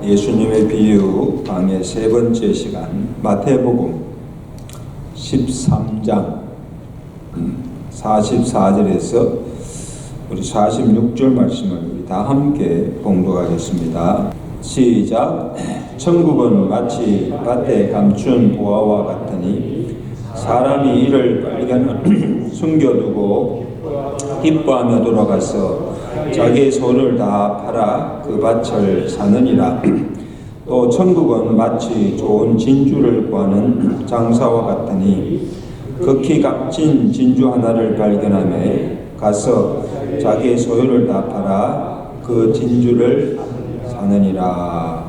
예수님의 비유 강의 세 번째 시간, 마태복음 13장 44절에서 우리 46절 말씀을 우리 다 함께 봉독하겠습니다. 시작. 천국은 마치 밭에 감춘 보화와 같으니 사람이 이를 발견하여 숨겨두고 기뻐하며 돌아가서 자기의 소를 다 팔아 그 밭을 사느니라. 또 천국은 마치 좋은 진주를 구하는 장사와 같으니 극히 값진 진주 하나를 발견하며 가서 자기의 소유를 다 팔아 그 진주를 사느니라.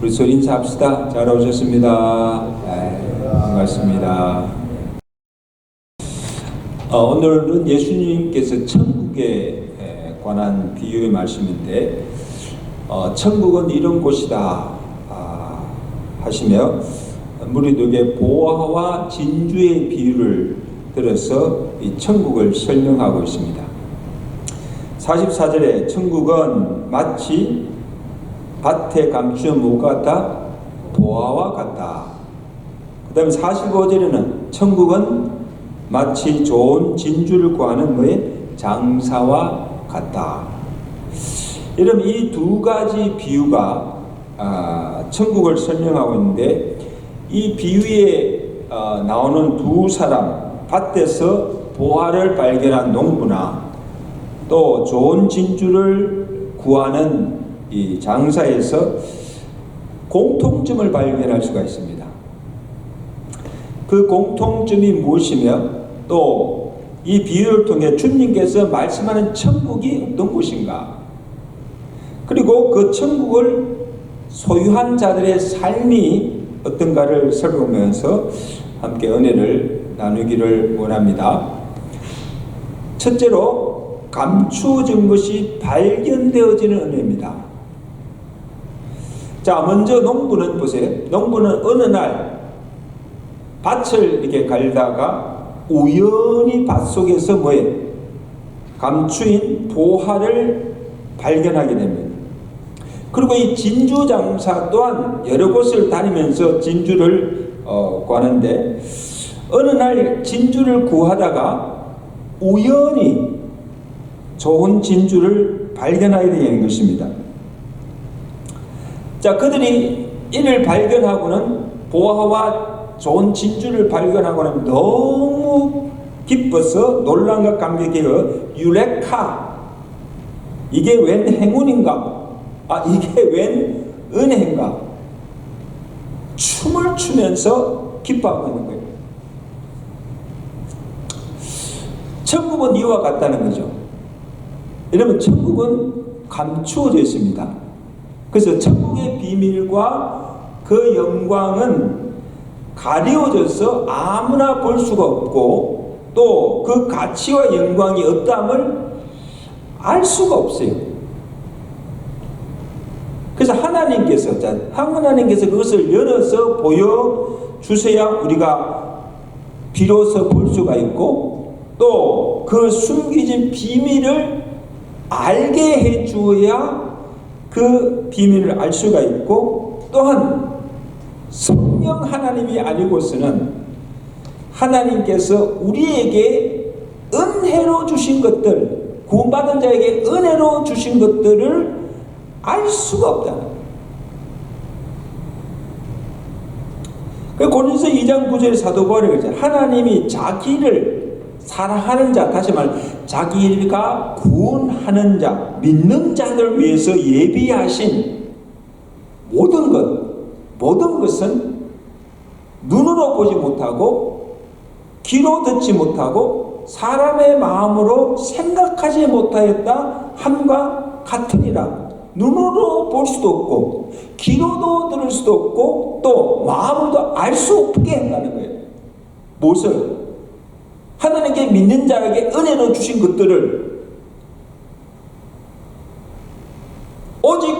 우리 서로 인사합시다. 잘 오셨습니다. 반갑습니다. 오늘은 예수님께서 천국에 관한 비유의 말씀인데, 천국은 이런 곳이다 하시며 무리들에게 보화와 진주의 비유를 들어서 이 천국을 설명하고 있습니다. 44절에 천국은 마치 밭에 감춘 뭐가 같다? 보화와 같다. 그 다음에 45절에는 천국은 마치 좋은 진주를 구하는 뭐의 장사와 같다. 여러분, 이 두 가지 비유가 천국을 설명하고 있는데, 이 비유에 나오는 두 사람, 밭에서 보화를 발견한 농부나 또 좋은 진주를 구하는 이 장사에서 공통점을 발견할 수가 있습니다. 그 공통점이 무엇이며 또 이 비유를 통해 주님께서 말씀하는 천국이 어떤 곳인가, 그리고 그 천국을 소유한 자들의 삶이 어떤가를 살펴보면서 함께 은혜를 나누기를 원합니다. 첫째로 감추어진 것이 발견되어지는 은혜입니다. 자, 먼저 농부는 보세요. 농부는 어느 날 밭을 이렇게 갈다가 우연히 밭 속에서 뭐에 감추인 보화를 발견하게 됩니다. 그리고 이 진주 장사 또한 여러 곳을 다니면서 진주를 구하는데, 어느 날 진주를 구하다가 우연히 좋은 진주를 발견하게 되는 것입니다. 자, 그들이 이를 발견하고는 보화와 좋은 진주를 발견하고는 너무 기뻐서 놀람과 감격에 유레카, 이게 웬 행운인가, 이게 웬 은혜인가, 춤을 추면서 기뻐하고 있는 거예요. 천국은 이와 같다는 거죠. 여러분, 천국은 감추어져 있습니다. 그래서 천국의 비밀과 그 영광은 가려져서 아무나 볼 수가 없고, 또 그 가치와 영광이 어떠함을 알 수가 없어요. 그래서 하나님께서 그것을 열어서 보여주셔야 우리가 비로소 볼 수가 있고, 또 그 숨겨진 비밀을 알게 해주어야 그 비밀을 알 수가 있고, 또한 성령 하나님이 아니고서는 하나님께서 우리에게 은혜로 주신 것들, 구원받은 자에게 은혜로 주신 것들을 알 수가 없다. 고린도서 2장 9절에 사도 바울이 그러죠. 하나님이 자기를 사랑하는 자, 다시 말해 자기가 구원하는 자, 믿는 자들 위해서 예비하신 모든 것은 눈으로 보지 못하고 귀로 듣지 못하고 사람의 마음으로 생각하지 못하였다 함과 같으니라. 눈으로 볼 수도 없고 귀로도 들을 수도 없고 또 마음으로도 알 수 없게 한다는 거예요. 무엇을? 하나님께 믿는 자에게 은혜로 주신 것들을 오직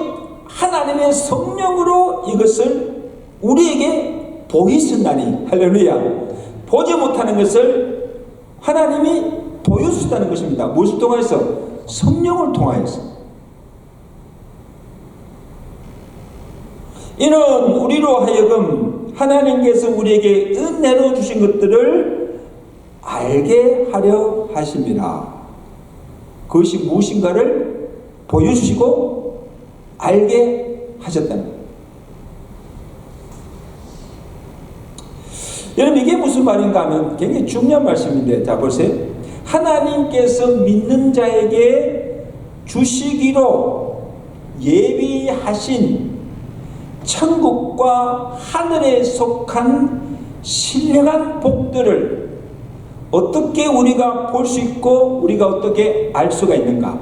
하나님의 성령으로 이것을 우리에게 보이신다니, 할렐루야. 보지 못하는 것을 하나님이 보여주셨다는 것입니다. 무엇을 통해서? 성령을 통하여서. 이는 우리로 하여금 하나님께서 우리에게 은혜로 주신 것들을 알게 하려 하심이라. 그것이 무엇인가를 보여주시고 알게 하셨답니다. 여러분, 이게 무슨 말인가 하면 굉장히 중요한 말씀인데, 자 보세요. 하나님께서 믿는 자에게 주시기로 예비하신 천국과 하늘에 속한 신령한 복들을 어떻게 우리가 볼 수 있고 우리가 어떻게 알 수가 있는가?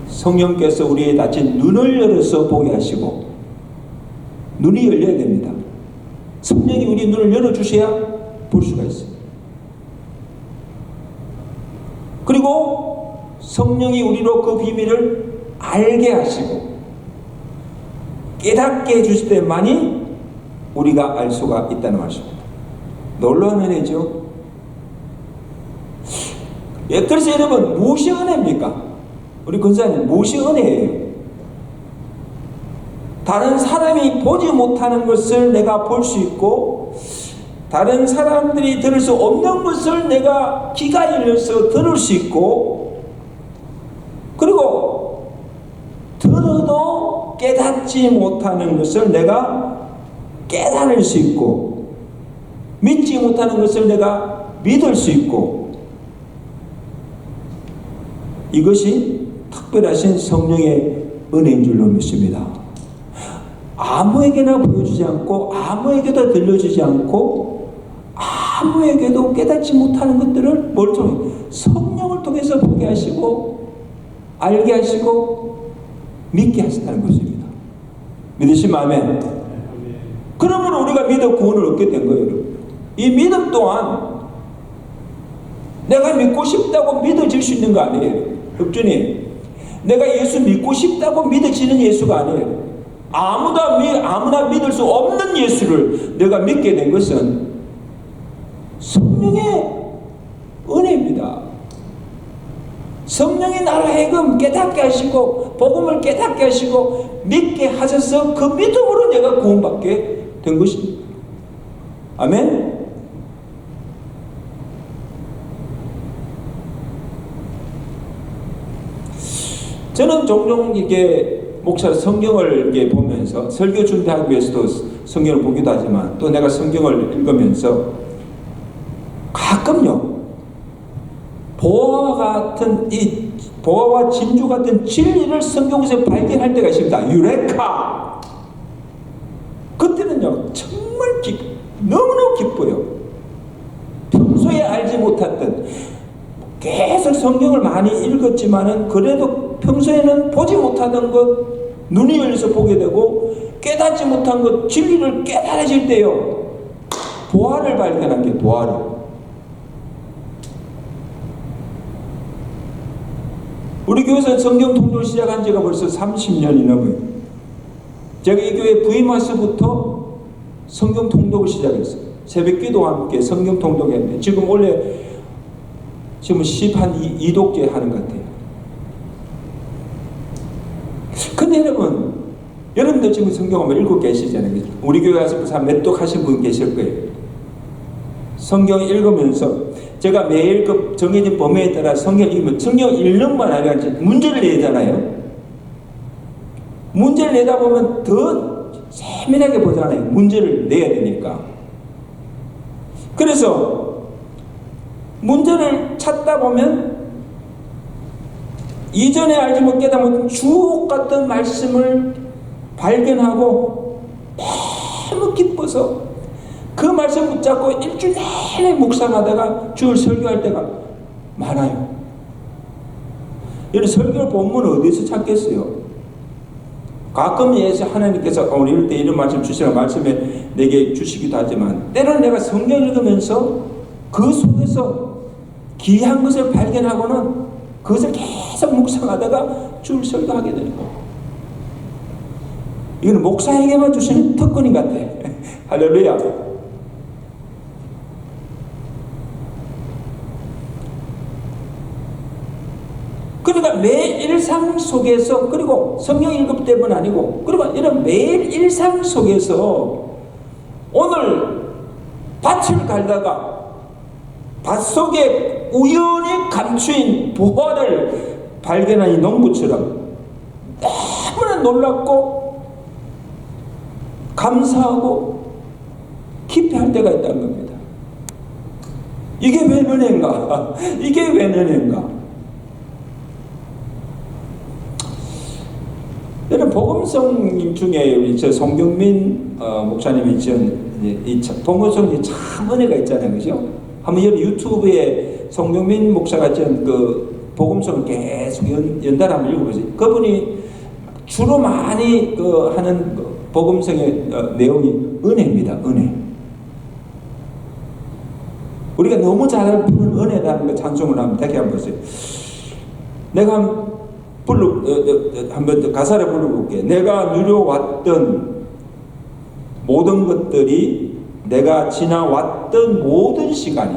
성령께서 우리의 닫힌 눈을 열어서 보게 하시고, 눈이 열려야 됩니다. 성령이 우리 눈을 열어주셔야 볼 수가 있어요. 그리고 성령이 우리로 그 비밀을 알게 하시고 깨닫게 해주실 때만이 우리가 알 수가 있다는 말씀입니다. 놀라운 은혜죠. 예, 그래서 여러분, 무엇이 은혜입니까? 우리 권사님, 무엇이 은혜예요? 다른 사람이 보지 못하는 것을 내가 볼 수 있고, 다른 사람들이 들을 수 없는 것을 내가 귀가 열려서 들을 수 있고, 그리고 들어도 깨닫지 못하는 것을 내가 깨달을 수 있고, 믿지 못하는 것을 내가 믿을 수 있고, 이것이 특별하신 성령의 은혜인 줄로 믿습니다. 아무에게나 보여주지 않고, 아무에게도 들려주지 않고, 아무에게도 깨닫지 못하는 것들을 뭘 통해? 성령을 통해서 보게 하시고 알게 하시고 믿게 하신다는 것입니다. 믿으시면 아멘. 그러므로 우리가 믿어 구원을 얻게 된 거예요. 이 믿음 또한 내가 믿고 싶다고 믿어질 수 있는 거 아니에요. 흑준이, 내가 예수 믿고 싶다고 믿어지는 예수가 아니에요. 아무나 믿을 수 없는 예수를 내가 믿게 된 것은 성령의 은혜입니다. 성령이 나를 하여금 깨닫게 하시고 복음을 깨닫게 하시고 믿게 하셔서 그 믿음으로 내가 구원받게 된 것입니다. 아멘. 저는 종종 이게 목사로 성경을 이렇게 보면서 설교 준비하기 위해서도 성경을 보기도 하지만, 또 내가 성경을 읽으면서 가끔요, 보화와 진주 같은 진리를 성경에서 발견할 때가 있습니다. 유레카! 그때는요, 정말 너무너무 기뻐요. 평소에 알지 못했던, 계속 성경을 많이 읽었지만은 그래도 평소에는 보지 못하던 것, 눈이 열려서 보게 되고 깨닫지 못한 것, 진리를 깨달아질 때요, 보화를 발견한 게 보화를. 우리 교회에서 성경 통독을 시작한 지가 벌써 30년이 넘어요. 제가 이 교회 부임하서부터 성경 통독을 시작했어요. 새벽 기도와 함께 성경 통독했는데 지금 원래 지금 12독째 하는 것 같아요. 근데 여러분들 지금 성경을 읽고 계시잖아요. 우리 교회 와서 벌써 몇 독 하신 분 계실 거예요. 성경 읽으면서 제가 매일 그 정해진 범위에 따라 성경 읽으면, 성경 읽는 만 아니라 문제를 내잖아요. 문제를 내다 보면 더 세밀하게 보잖아요. 문제를 내야 되니까. 그래서 문제를 찾다 보면 이전에 알지 못 깨닫은 주옥 같은 말씀을 발견하고 너무 기뻐서 그 말씀 붙잡고 일주일 내내 묵상하다가 주를 설교할 때가 많아요. 여러분, 설교 본문은 어디서 찾겠어요? 가끔 예수 하나님께서 오늘 이럴 때 이런 말씀 주시라고 말씀에 내게 주시기도 하지만, 때로는 내가 성경 읽으면서 그 속에서 귀한 것을 발견하고는 그것을 계속 묵상하다가 주를 설교하게 되는 거예요. 이거는 목사에게만 주시는 특권인 것 같아. 할렐루야. 그러니까 매일 일상 속에서, 그리고 성경 읽을 때문 아니고, 그리고 이런 매일 일상 속에서 오늘 밭을 갈다가 밭 속에 우연히 감추인 보화를 발견한 이 농부처럼 너무나 놀랍고 감사하고 기뻐할 때가 있다는 겁니다. 이게 왜 은혜인가? 이게 왜 은혜인가? 여러분, 복음성 중에 우리 송경민 목사님이 이 복음성이 참 은혜가 있잖아요, 그죠? 한번 유튜브에 송경민 목사가 지은 그 복음성을 계속 연달아 읽어보세요. 그분이 주로 많이 하는 복음성의 내용이 은혜입니다. 은혜. 우리가 너무 잘 부르는 은혜라는 거 찬송을 한번 다시 한번 보세요. 내가 한번 가사를 불러볼게. 내가 누려왔던 모든 것들이, 내가 지나왔던 모든 시간이,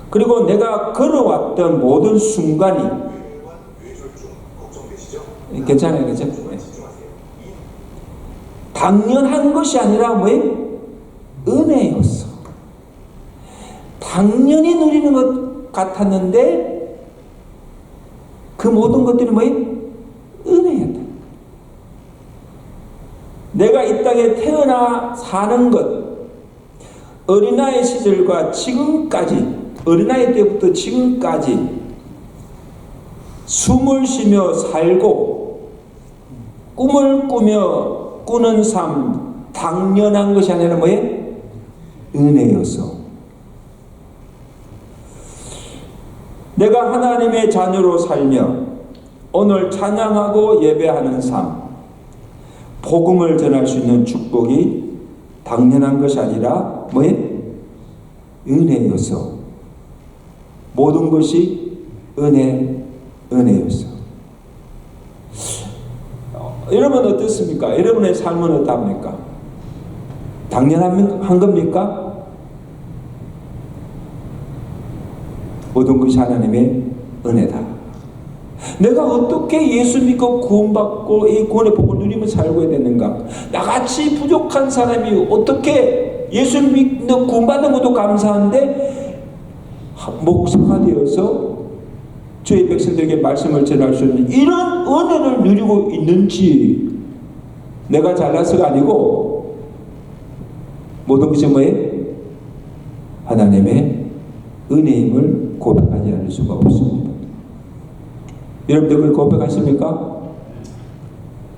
그리고 내가 걸어왔던 모든 순간이, 괜찮아요, 괜찮아요. 당연한 것이 아니라 뭐예요? 은혜였어. 당연히 누리는 것 같았는데 그 모든 것들이 뭐예요? 은혜였다. 내가 이 땅에 태어나 사는 것, 어린아이 시절과 지금까지, 어린아이 때부터 지금까지 숨을 쉬며 살고 꿈을 꾸는 삶, 당연한 것이 아니라 뭐예요? 은혜였어. 내가 하나님의 자녀로 살며 오늘 찬양하고 예배하는 삶, 복음을 전할 수 있는 축복이 당연한 것이 아니라 뭐예요? 은혜였어. 모든 것이 은혜였어. 여러분 어떻습니까? 여러분의 삶은 어떻습니까? 당연한 겁니까? 모든 것이 하나님의 은혜다. 내가 어떻게 예수 믿고 구원받고 이 구원의 복을 누리며 살고 되는가? 나같이 부족한 사람이 어떻게 예수 믿고 구원받는 것도 감사한데 목사가 되어서 저희 백성들에게 말씀을 전할 수 있는 이런 은혜를 누리고 있는지, 내가 잘나서가 아니고 모든 것이 뭐예요? 하나님의 은혜임을 고백하지 않을 수가 없습니다. 여러분들 그걸 고백하십니까?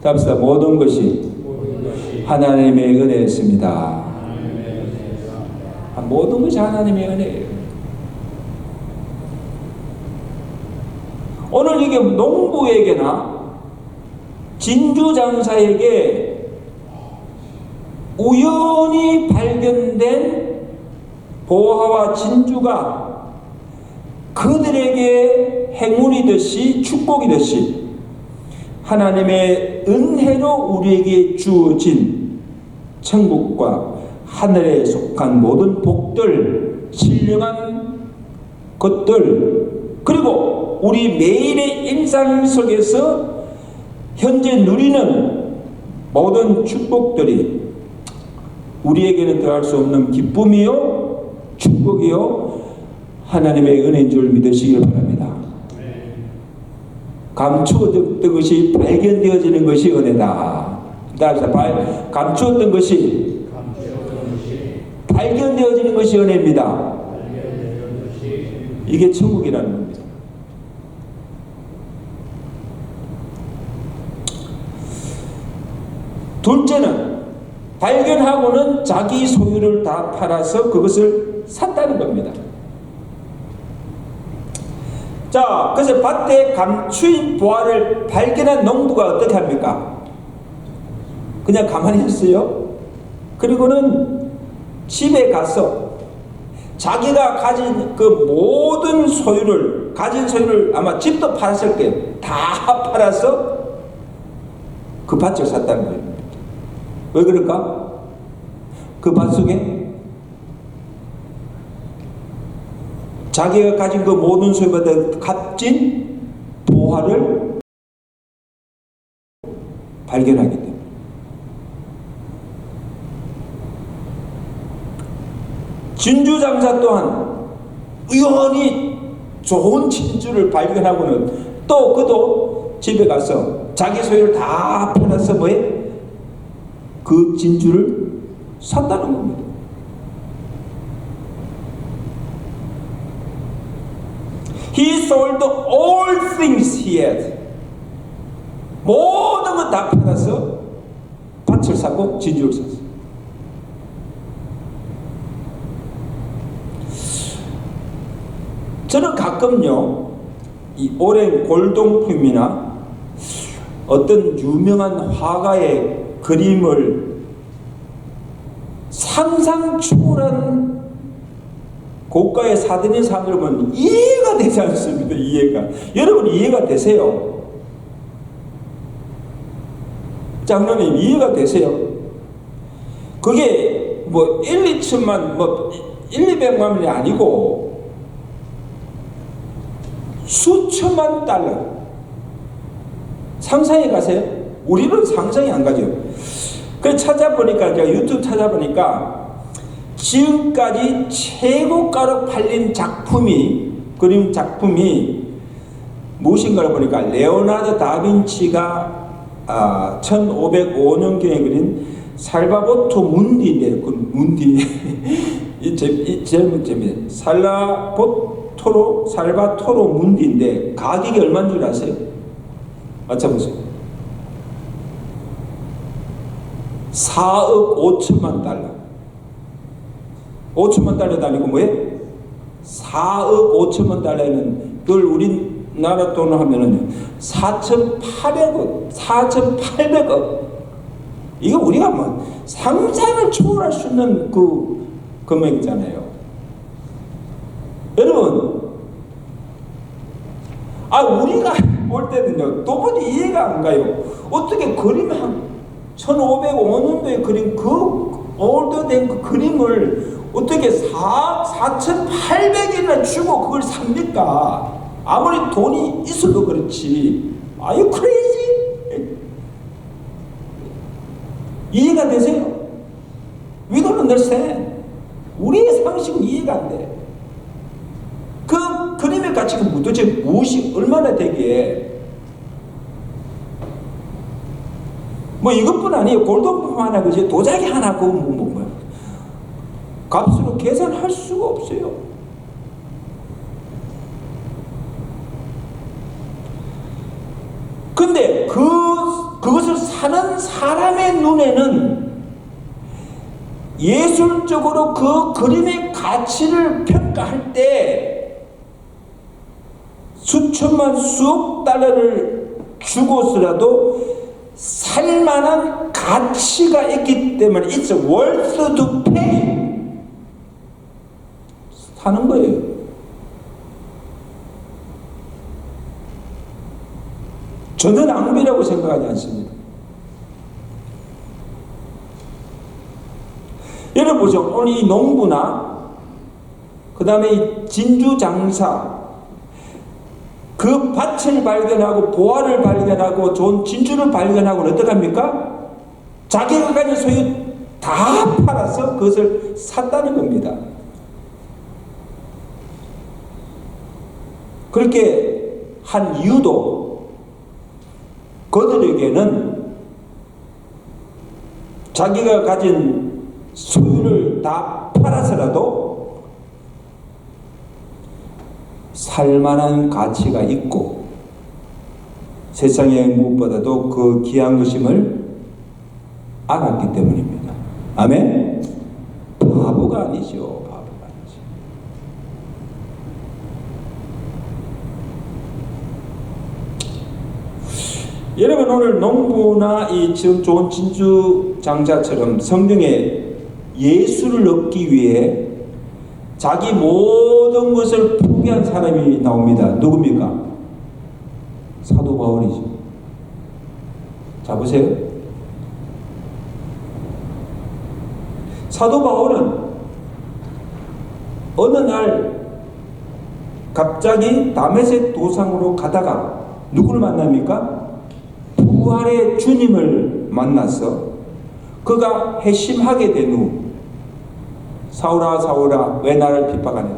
답시다. 모든 것이 하나님의 은혜였습니다. 모든 것이 하나님의 은혜예요. 오늘 이게 농부에게나 진주장사에게 우연히 발견된 보화와 진주가 그들에게 행운이듯이 축복이듯이 하나님의 은혜로 우리에게 주어진 천국과 하늘에 속한 모든 복들, 신령한 것들, 그리고 우리 매일의 일상 속에서 현재 누리는 모든 축복들이 우리에게는 더할 수 없는 기쁨이요 축복이요 하나님의 은혜인 줄 믿으시길 바랍니다. 감추었던 것이 발견되어지는 것이 은혜다. 감추었던 것이 발견되어지는 것이 은혜입니다. 이게 천국이라는 겁니다. 둘째는 발견하고는 자기 소유를 다 팔아서 그것을 샀다는 겁니다. 자, 그래서 밭에 감추인 보화를 발견한 농부가 어떻게 합니까? 그냥 가만히 있어요. 그리고는 집에 가서 자기가 가진 그 모든 소유를, 가진 소유를 아마 집도 팔았을 거예요. 다 팔아서 그 밭을 샀다는 거예요. 왜 그럴까? 그 밭 속에 자기가 가진 그 모든 소유보다 값진 보화를 발견하게 됩니다. 진주장사 또한 우연히 좋은 진주를 발견하고는 또 그도 집에 가서 자기 소유를 다 팔아서 뭐해? 그 진주를 샀다는 겁니다. He sold all things he had. 모든 것 다 팔아서 밭을 사고 진주를 샀어요. 저는 가끔요, 이 오랜 골동품이나 어떤 유명한 화가의 그림을 상상 초월한 고가의 사들인 사람들 보면 이해가 되지 않습니다. 이해가. 여러분 이해가 되세요? 장로님 이해가 되세요? 그게 뭐 1, 2천만 뭐 1, 200만 원이 아니고 수천만 달러. 상상해 가세요? 우리는 상상이 안 가죠. 그래서 찾아보니까, 제가 유튜브 찾아보니까 지금까지 최고가로 팔린 작품이, 그림 작품이 무엇인가를 보니까 레오나르도 다빈치가 1505년경에 그린 살바토르 문디인데, 그 문디 이 제목 재미있어요. 살바토르 문디인데 가격이 얼마인 줄 아세요? 맞춰보세요. 4억 5천만 달러. 5천만 달러도 아니고 뭐예요? 4억 5천만 달러는 그걸 우리나라 돈으로 하면은 4,800억, 4,800억. 이거 우리가 뭐 상상을 초월할 수 있는 그 금액이잖아요. 여러분, 우리가 볼 때는요, 도무지 이해가 안 가요. 어떻게 그림 한 1505년도에 그린 그 올드된 그 그림을 어떻게 4,800이나 주고 그걸 삽니까? 아무리 돈이 있어도 그렇지. Are you crazy? 이해가 되세요? We don't understand. 우리의 상식은 이해가 안 돼. 그 그림의 가치가 도대체 무엇이 얼마나 되기에, 뭐 이것뿐 아니에요. 골동품 하나, 그지? 도자기 하나, 그 뭐 값으로 계산할 수가 없어요. 근데 그것을 사는 사람의 눈에는 예술적으로 그 그림의 가치를 평가할 때 수천만 수억 달러를 주고서라도 살만한 가치가 있기 때문에 it's worth to pay. 사는 거예요. 저는 낭비라고 생각하지 않습니다. 여러분 보죠. 오늘 이 농부나 그 다음에 이 진주 장사, 그 밭을 발견하고 보화를 발견하고 좋은 진주를 발견하고는 어떡합니까? 자기가 가진 소유 다 팔아서 그것을 샀다는 겁니다. 그렇게 한 이유도 그들에게는 자기가 가진 소유를 다 팔아서라도 살만한 가치가 있고 세상에 무엇보다도 그 귀한 것임을 알았기 때문입니다. 아멘? 바보가 아니죠. 바보가 아니죠. 여러분 오늘 농부나 이 지금 좋은 진주 장자처럼 성경에 예수를 얻기 위해 자기 모든 것을 포기한 사람이 나옵니다. 누굽니까? 사도 바울이죠. 자 보세요. 사도 바울은 어느 날 갑자기 다메섹 도상으로 가다가 누구를 만납니까? 부활의 주님을 만나서 그가 회심하게 된 후 사울아 사울아 왜 나를 핍박하느냐.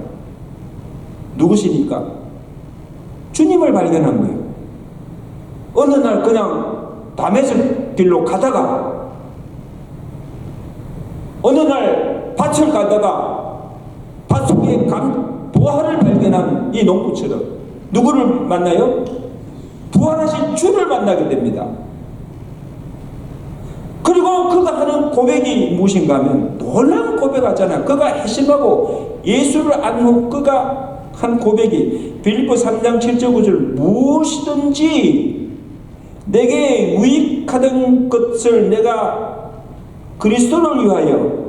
누구시니까? 주님을 발견한 거예요. 어느 날 그냥 다메섹 길로 가다가 어느 날 밭을 가다가 밭 속에 부활을 발견한 이 농부처럼 누구를 만나요? 부활하신 주를 만나게 됩니다. 그리고 그가 하는 고백이 무엇인가 하면 놀라운 고백하잖아요. 그가 회심하고 예수를 안 후 그가 한 고백이 빌립보 3장 7절 9절 무엇이든지 내게 유익하던 것을 내가 그리스도를 위하여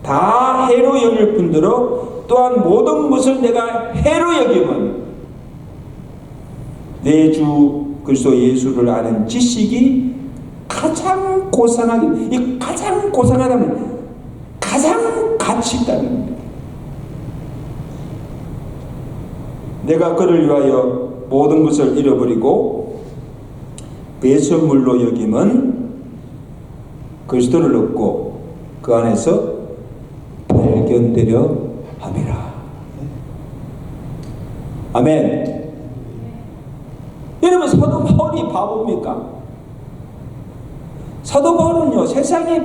다 해로 여길 뿐더러 또한 모든 것을 내가 해로 여기면 내 주 그리스도 예수를 아는 지식이 가장 고상하게, 이 가장 고상하다면 가장 가치 있다는 겁니다. 내가 그를 위하여 모든 것을 잃어버리고 배설물로 여김은 그리스도를 얻고 그 안에서 발견되려 함이라. 아멘. 여러분, 사도 바울이 바보입니까? 사도 바울은요, 세상에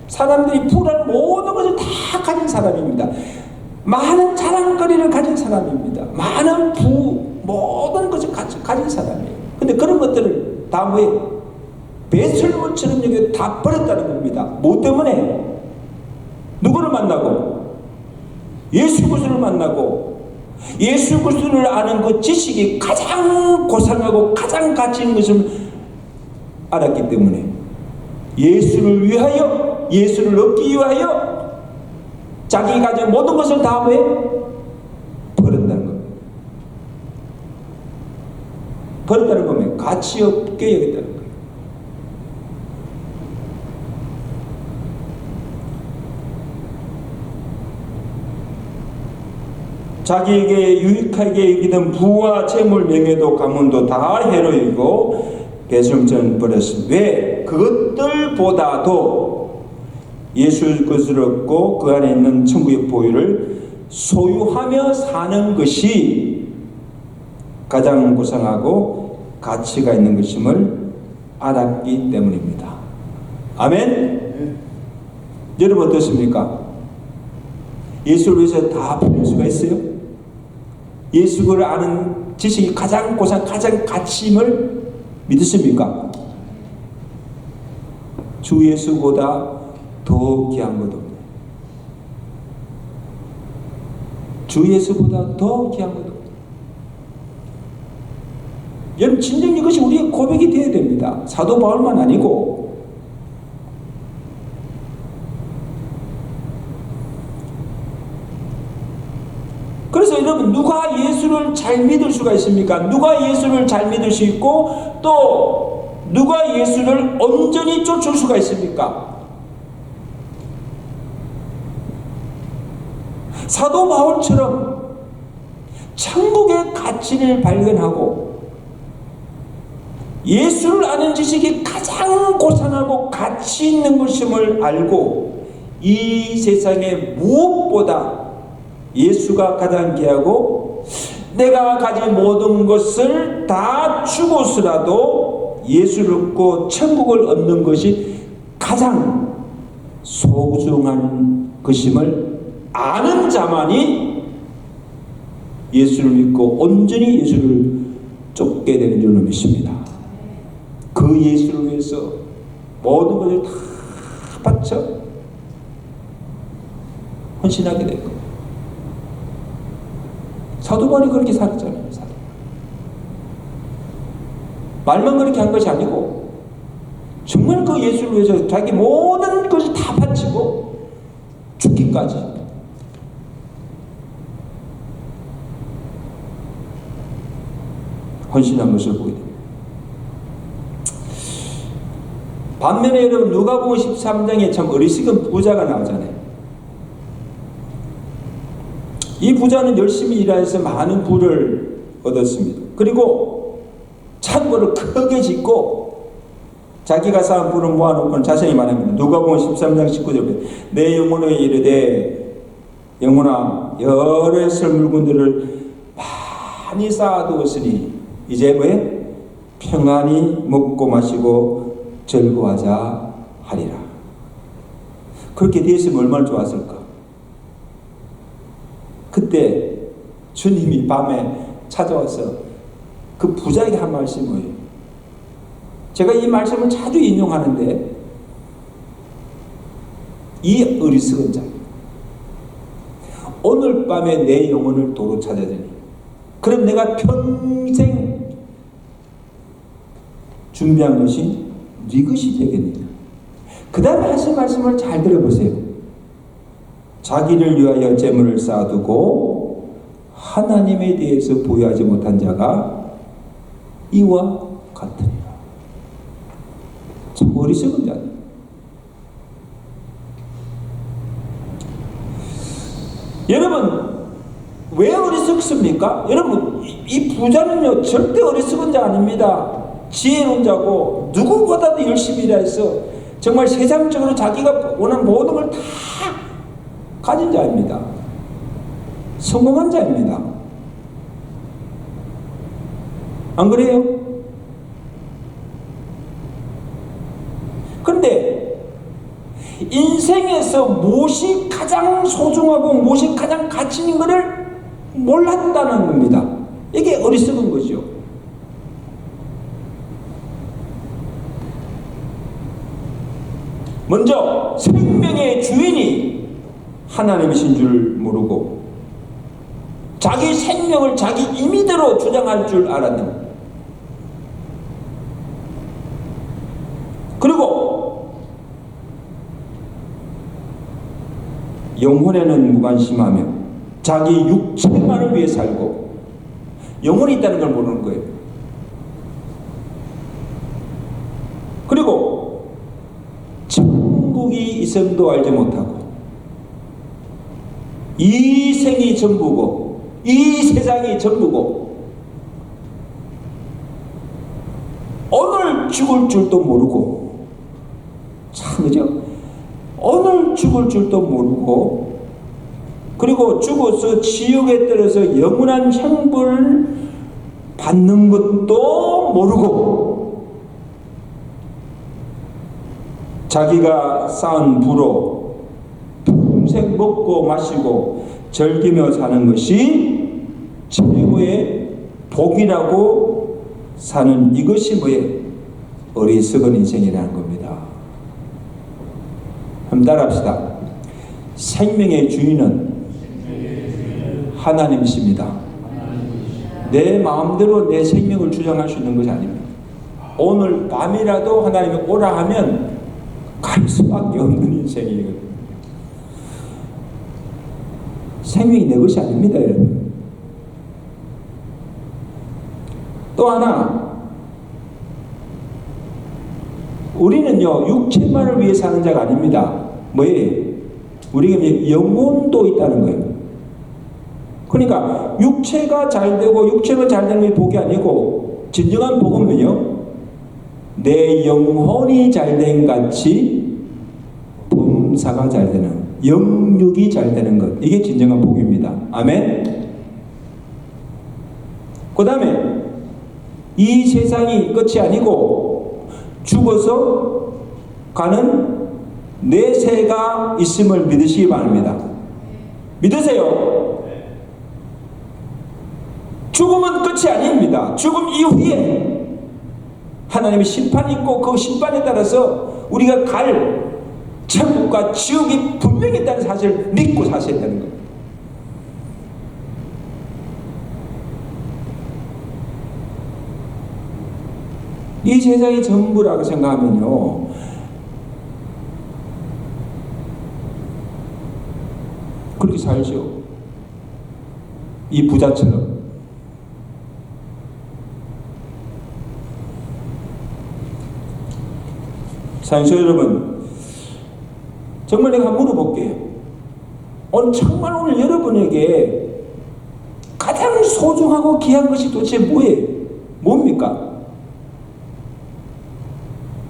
사람들이 부러운 모든 것을 다 가진 사람입니다. 많은 자랑거리를 가진 사람입니다. 많은 모든 것을 가진 사람이에요. 근데 그런 것들을 다 뭐예요? 배설물처럼 여기 다 버렸다는 겁니다. 뭐 때문에? 누구를 만나고? 예수 그리스도를 만나고 예수 그리스도를 아는 그 지식이 가장 고상하고 가장 가치 있는 것을 알았기 때문에 예수를 위하여, 예수를 얻기 위하여 자기가 가진 모든 것을 다 왜? 버렸다는 겁니다. 버렸다는 거면 가치 없게 여겼다는 거예요. 자기에게 유익하게 여기던 부와 재물, 명예도, 가문도 다 해로 여기고 배설물처럼 버렸습니다. 왜? 그것들보다도 예수 그리스도를 얻고 그 안에 있는 천국의 보유를 소유하며 사는 것이 가장 고상하고 가치가 있는 것임을 알았기 때문입니다. 아멘? 여러분 어떻습니까? 예수를 위해서 다 버릴 수가 있어요? 예수를 아는 지식이 가장 고상, 가장 가치임을 믿으십니까? 주 예수보다 더 귀한 것 없네. 주 예수보다 더 귀한 것 없네. 여러분, 진정 이것이 우리의 고백이 되어야 됩니다. 사도 바울만 아니고. 그래서 여러분, 누가 예수를 잘 믿을 수가 있습니까? 누가 예수를 잘 믿을 수 있고 또 누가 예수를 온전히 쫓을 수가 있습니까? 사도 바울처럼 천국의 가치를 발견하고 예수를 아는 지식이 가장 고상하고 가치 있는 것임을 알고 이 세상에 무엇보다 예수가 가장 귀하고 내가 가진 모든 것을 다 주고서라도 예수를 얻고 천국을 얻는 것이 가장 소중한 것임을 아는 자만이 예수를 믿고 온전히 예수를 쫓게 되는 줄로 믿습니다. 그 예수를 위해서 모든 것을 다 바쳐 헌신하게 될 겁니다. 사도 바울이 그렇게 살았잖아요. 말만 그렇게 한 것이 아니고 정말 그 예수를 위해서 자기 모든 것을 다 바치고 죽기까지 헌신한 것을 보게 됩니다. 반면에 여러분, 누가복음 13장에 참 어리석은 부자가 나오잖아요. 이 부자는 열심히 일해서 많은 부를 얻었습니다. 그리고 창고를 크게 짓고 자기가 쌓은 뿔을 모아놓고는 자세히 말합니다. 누가복음 13장 19절에 내 영혼에 이르되 영혼아 여러 설 물건들을 많이 쌓아두었으니 이제 왜 평안히 먹고 마시고 즐거워하자 하리라. 그렇게 되었으면 얼마나 좋았을까. 그때 주님이 밤에 찾아와서 그 부자에게 한 말씀이 뭐예요? 제가 이 말씀을 자주 인용하는데, 이 어리석은 자, 오늘 밤에 내 영혼을 도로 찾아주니 그럼 내가 평생 준비한 것이 네 것이 되겠느냐. 그 다음에 하신 말씀을 잘 들어보세요. 자기를 위하여 재물을 쌓아두고 하나님에 대해서 보유하지 못한 자가 이와 같으니라. 참 어리석은 자다. 여러분 왜 어리석습니까? 여러분 이 부자는요 절대 어리석은 자 아닙니다. 지혜로운 자고 누구보다도 열심히 일해서 정말 세상적으로 자기가 원하는 모든 걸 다 가진 자입니다. 성공한 자입니다. 안 그래요? 그런데 인생에서 무엇이 가장 소중하고 무엇이 가장 가치 있는 것을 몰랐다는 겁니다. 이게 어리석은 거죠. 먼저 생명의 주인이 하나님이신 줄 모르고 자기 생명을 자기 임의대로 주장할 줄 알았는, 그리고 영혼에는 무관심하며 자기 육체만을 위해 살고 영혼이 있다는 걸 모르는 거예요. 그리고 천국이 있음도 알지 못하고 이 생이 전부고 이 세상이 전부고 오늘 죽을 줄도 모르고, 참 그죠? 오늘 죽을 줄도 모르고, 그리고 죽어서 지옥에 떨어져 영원한 형벌을 받는 것도 모르고 자기가 쌓은 부로 평생 먹고 마시고 즐기며 사는 것이 최고의 복이라고 사는, 이것이 뭐예요? 어리석은 인생이라는 겁니다. 한번 따라합시다. 생명의 주인은 하나님이십니다. 내 마음대로 내 생명을 주장할 수 있는 것이 아닙니다. 오늘 밤이라도 하나님이 오라 하면 갈 수밖에 없는 인생이거든요. 생명이 내 것이 아닙니다, 여러분. 또 하나, 우리는요 육체만을 위해 사는 자가 아닙니다. 뭐예요? 우리에게 영혼도 있다는 거예요. 그러니까 육체가 잘 되고 육체가 잘 되는 게 복이 아니고, 진정한 복은요 내 영혼이 잘된 같이 범사가 잘 되는, 영육이 잘 되는 것, 이게 진정한 복입니다. 아멘. 그 다음에 이 세상이 끝이 아니고 죽어서 가는 내세가 있음을 믿으시기 바랍니다. 믿으세요. 죽음은 끝이 아닙니다. 죽음 이후에 하나님의 심판이 있고 그 심판에 따라서 우리가 갈 천국과 지옥이 분명히 있다는 사실을 믿고 사셔야 되는 거예요. 이 세상이 전부라고 생각하면요 그렇게 살죠. 이 부자처럼. 사랑하는 여러분, 정말 내가 물어볼게요. 정말 오늘 여러분에게 가장 소중하고 귀한 것이 도대체 뭐예요? 뭡니까?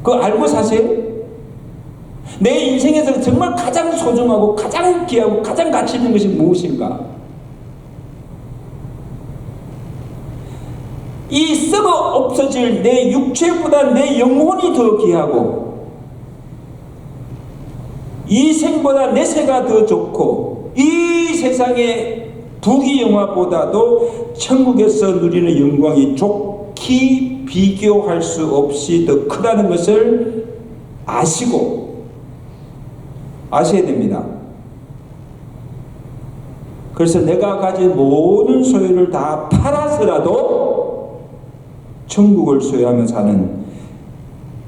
그거 알고 사세요? 내 인생에서 정말 가장 소중하고 가장 귀하고 가장 가치 있는 것이 무엇인가? 이 썩어 없어질 내 육체보다 내 영혼이 더 귀하고, 이 생보다 내 새가 더 좋고, 이 세상의 부귀영화보다도 천국에서 누리는 영광이 좋게 비교할 수 없이 더 크다는 것을 아셔야 됩니다. 그래서 내가 가진 모든 소유를 다 팔아서라도 천국을 소유하며 사는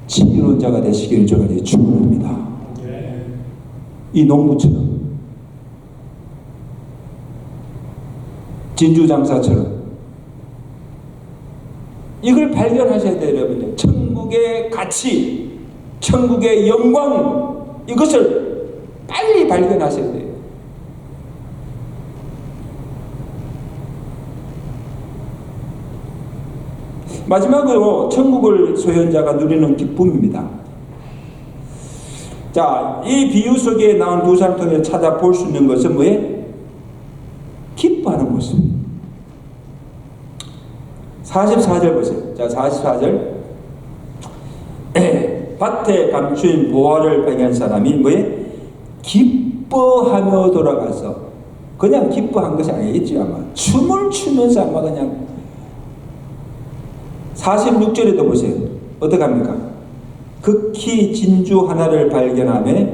진리론자가 되시기를 저는 축원합니다. 이 농부처럼, 진주장사처럼 이걸 발견하셔야 돼요, 여러분들. 천국의 가치, 천국의 영광, 이것을 빨리 발견하셔야 돼요. 마지막으로 천국을 소유한 자가 누리는 기쁨입니다. 자, 이 비유 속에 나온 두 사람 통해 찾아볼 수 있는 것은 뭐예요? 기뻐하는 모습. 44절 보세요. 자, 44절. 밭에 감추인 보화를 발견한 사람이 뭐예요? 기뻐하며 돌아가서, 그냥 기뻐한 것이 아니겠죠, 아마. 춤을 추면서 아마 그냥. 46절에도 보세요. 어떻게 합니까? 극히 진주 하나를 발견하며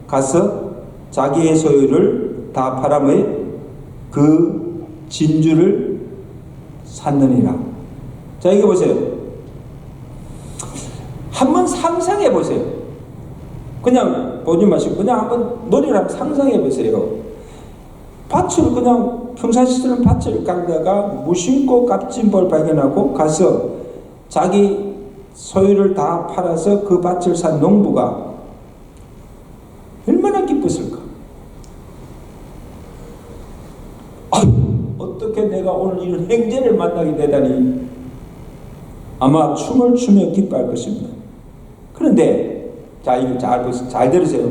가서 자기의 소유를 다 팔아먹어 그 진주를 샀느니라. 자, 여기 보세요. 한번 상상해 보세요. 그냥 보지 마시고 그냥 한번 머리를 한번 상상해 보세요. 밭을 그냥 평상시처럼 밭을 깔다가 무심코 값진 볼 발견하고 가서 자기 소유를 다 팔아서 그 밭을 산 농부가 얼마나 기뻤을까? 어떻게 내가 오늘 이런 행제를 만나게 되다니. 아마 춤을 추며 기뻐할 것입니다. 그런데 자, 이거 잘 들으세요.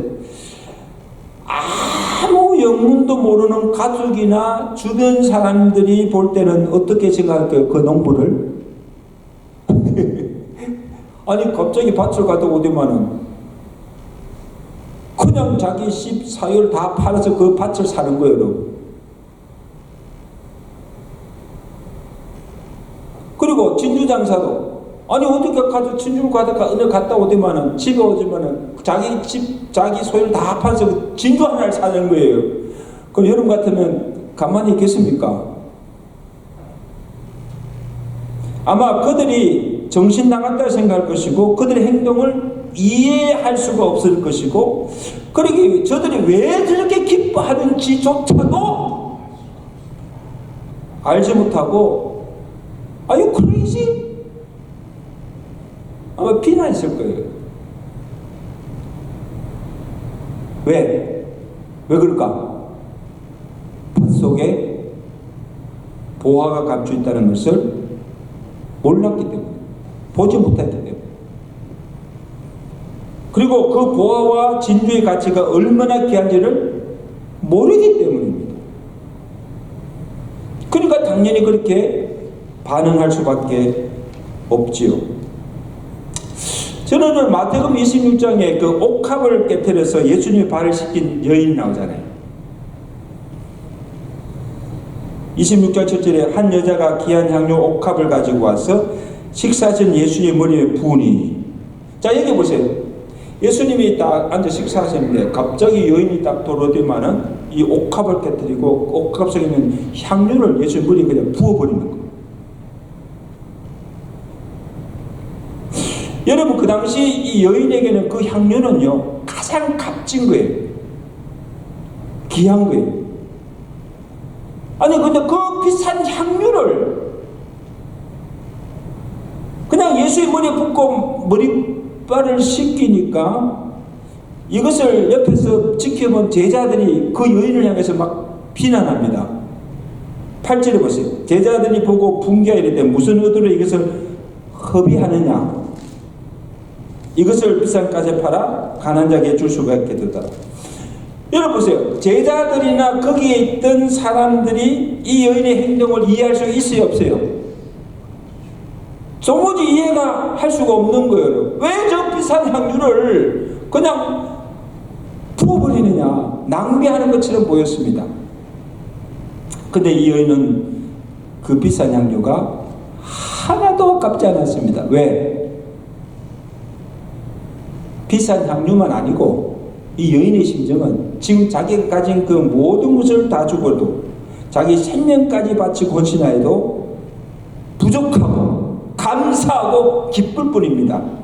아무 영문도 모르는 가족이나 주변 사람들이 볼 때는 어떻게 생각할까요? 그 농부를? 아니 갑자기 밭을 가다 오더만은 그냥 자기 집 사유를 다 팔아서 그 밭을 사는 거예요, 여러분. 그리고 진주장사도 아니 어떻게 가서 진주를 갔다 오더만은 집에 오지만은 자기 집 자기 소유를 다 팔아서 진주 하나를 사는 거예요. 그럼 여러분 같으면 가만히 있겠습니까? 아마 그들이 정신 나갔다 생각할 것이고 그들의 행동을 이해할 수가 없을 것이고, 그러기 저들이 왜 저렇게 기뻐하는지조차도 알지 못하고 Are you crazy? 아마 비난했을 거예요. 왜 그럴까? 밭 속에 보화가 감춰 있다는 것을 몰랐기 때문에, 보지 못했기 때문에, 그리고 그 보화와 진주의 가치가 얼마나 귀한지를 모르기 때문입니다. 그러니까 당연히 그렇게 반응할 수밖에 없지요. 저는 오늘 마태복음 26장에 그 옥합을 깨뜨려서 예수님의 발을 씻긴 여인이 나오잖아요. 26장 7절에 한 여자가 귀한 향료 옥합을 가지고 와서 식사하신 예수님의 머리에 부으니. 자, 여기 보세요. 예수님이 딱 앉아 식사하셨는데 갑자기 여인이 딱 돌아오더만은 이 옥합을 깨뜨리고 옥합 속에 있는 향료를 예수님 머리에 그냥 부어버리는 거예요. 여러분, 그 당시 이 여인에게는 그 향료는요 가장 값진 거예요. 귀한 거예요. 아니 근데 그 비싼 향료를 그냥 예수의 머리에 붓고 머리발을 씻기니까 이것을 옆에서 지켜본 제자들이 그 여인을 향해서 막 비난합니다. 8절에 보세요. 제자들이 보고 분개하여 이르되 무슨 의도로 이것을 허비하느냐. 이것을 비싼 값에 팔아 가난한 자에게 줄 수가 있게 되더라. 여러분 보세요. 제자들이나 거기에 있던 사람들이 이 여인의 행동을 이해할 수 있어요, 없어요? 도무지 이해가 할 수가 없는 거예요. 왜 저 비싼 향유를 그냥 부어버리느냐. 낭비하는 것처럼 보였습니다. 근데 이 여인은 그 비싼 향유가 하나도 아깝지 않았습니다. 왜? 비싼 향유만 아니고 이 여인의 심정은 지금 자기가 가진 그 모든 것을 다 죽어도 자기 생명까지 바치고 헌신하여도 부족하고 감사하고 기쁠 뿐입니다.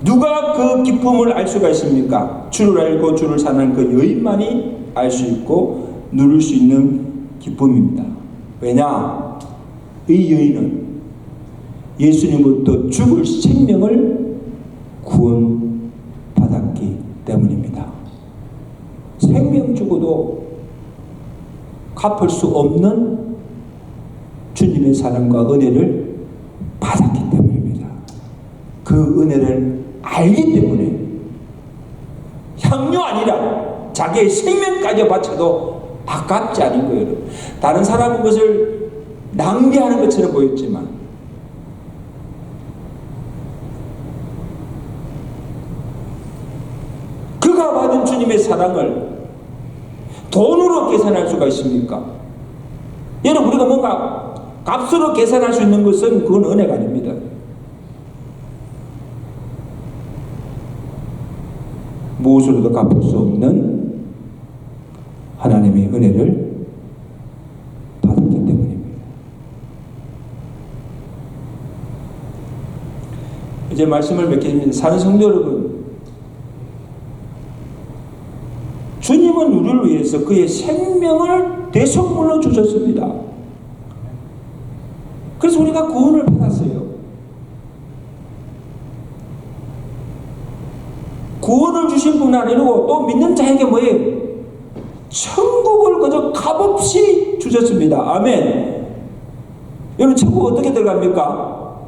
누가 그 기쁨을 알 수가 있습니까? 주를 알고 주를 사는 그 여인만이 알 수 있고 누릴 수 있는 기쁨입니다. 왜냐? 이 여인은 예수님으로부터 죽을 생명을 구원받았기 때문입니다. 생명 주고도 갚을 수 없는 주님의 사랑과 은혜를 받았기 때문입니다. 그 은혜를 알기 때문에 향유 아니라 자기의 생명까지 바쳐도 아깝지 않은 거예요. 다른 사람은 그것을 낭비하는 것처럼 보였지만 그가 받은 주님의 사랑을 돈으로 계산할 수가 있습니까? 여러분, 우리가 뭔가 값으로 계산할 수 있는 것은 그건 은혜가 아닙니다. 무엇으로도 갚을 수 없는 하나님의 은혜를 받았기 때문입니다. 이제 말씀을 맺겠습니다. 사는 성도 여러분, 주님은 우리를 위해서 그의 생명을 대속물로 주셨습니다. 그래서 우리가 구원을 받았어요. 구원을 주신 분 아니고 또 믿는 자에게 뭐예요? 천국을 그저 값없이 주셨습니다. 아멘. 여러분, 천국 어떻게 들어갑니까?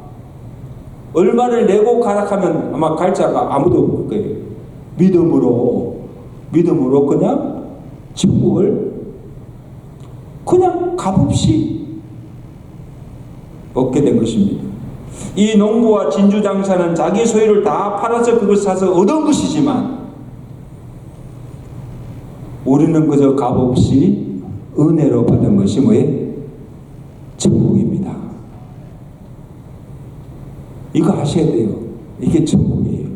얼마를 내고 가락하면 아마 갈 자가 아무도 없을 거예요. 믿음으로 그냥 천국을 그냥 값없이 얻게 된 것입니다. 이 농부와 진주 장사는 자기 소유를 다 팔아서 그것을 사서 얻은 것이지만 우리는 그저 값없이 은혜로 받은 것이 뭐예요? 천국입니다. 이거 아셔야 돼요. 이게 천국이에요.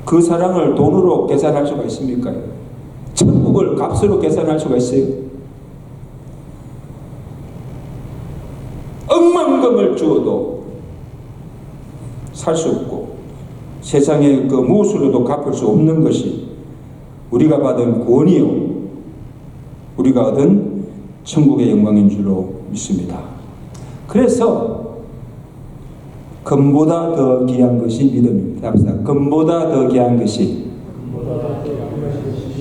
그 사랑을 돈으로 계산할 수가 있습니까? 천국을 값으로 계산할 수가 있어요? 억만금을 주어도 살 수 없고 세상에 그 무엇으로도 갚을 수 없는 것이 우리가 받은 구원이요, 우리가 얻은 천국의 영광인 줄로 믿습니다. 그래서 금보다 더 귀한 것이 믿음입니다. 합시다. 금보다 더 귀한 것이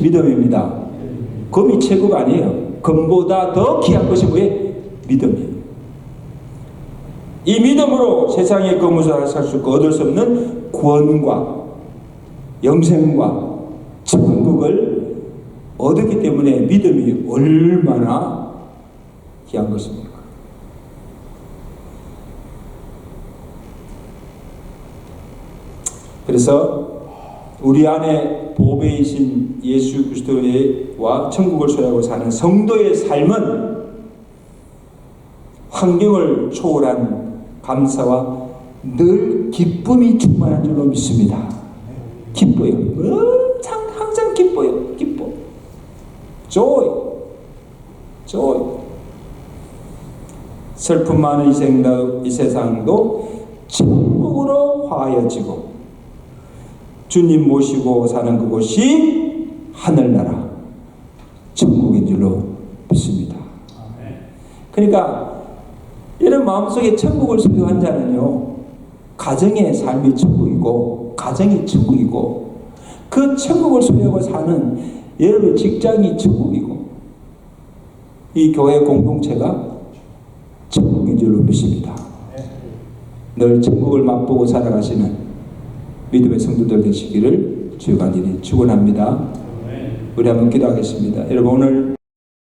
믿음입니다. 금이 최고가 아니에요. 금보다 더 귀한 것이 뭐예요? 믿음이에요. 이 믿음으로 세상의 그 무엇을 살 수 없고 얻을 수 없는 구원과 영생과 천국을 얻었기 때문에 믿음이 얼마나 귀한 것입니까? 그래서 우리 안에 보배이신 예수 그리스도와 천국을 소유하고 사는 성도의 삶은 환경을 초월한 감사와 늘 기쁨이 충만한 줄로 믿습니다. 기뻐요. 항상 기뻐요. 기뻐. joy. 슬픔 많은 이 세상도 천국으로 화하여지고 주님 모시고 사는 그곳이 하늘나라 천국인 줄로 믿습니다. 그러니까 이런 마음속에 천국을 소유한 자는요, 가정의 삶이 천국이고 가정이 천국이고 그 천국을 소유하고 사는 여러분의 직장이 천국이고 이 교회 공동체가 천국인 줄로 믿습니다. 늘 천국을 맛보고 살아가시는 믿음의 성도들 되시기를 주의 간절히 축원합니다. 우리 한번 기도하겠습니다. 여러분 오늘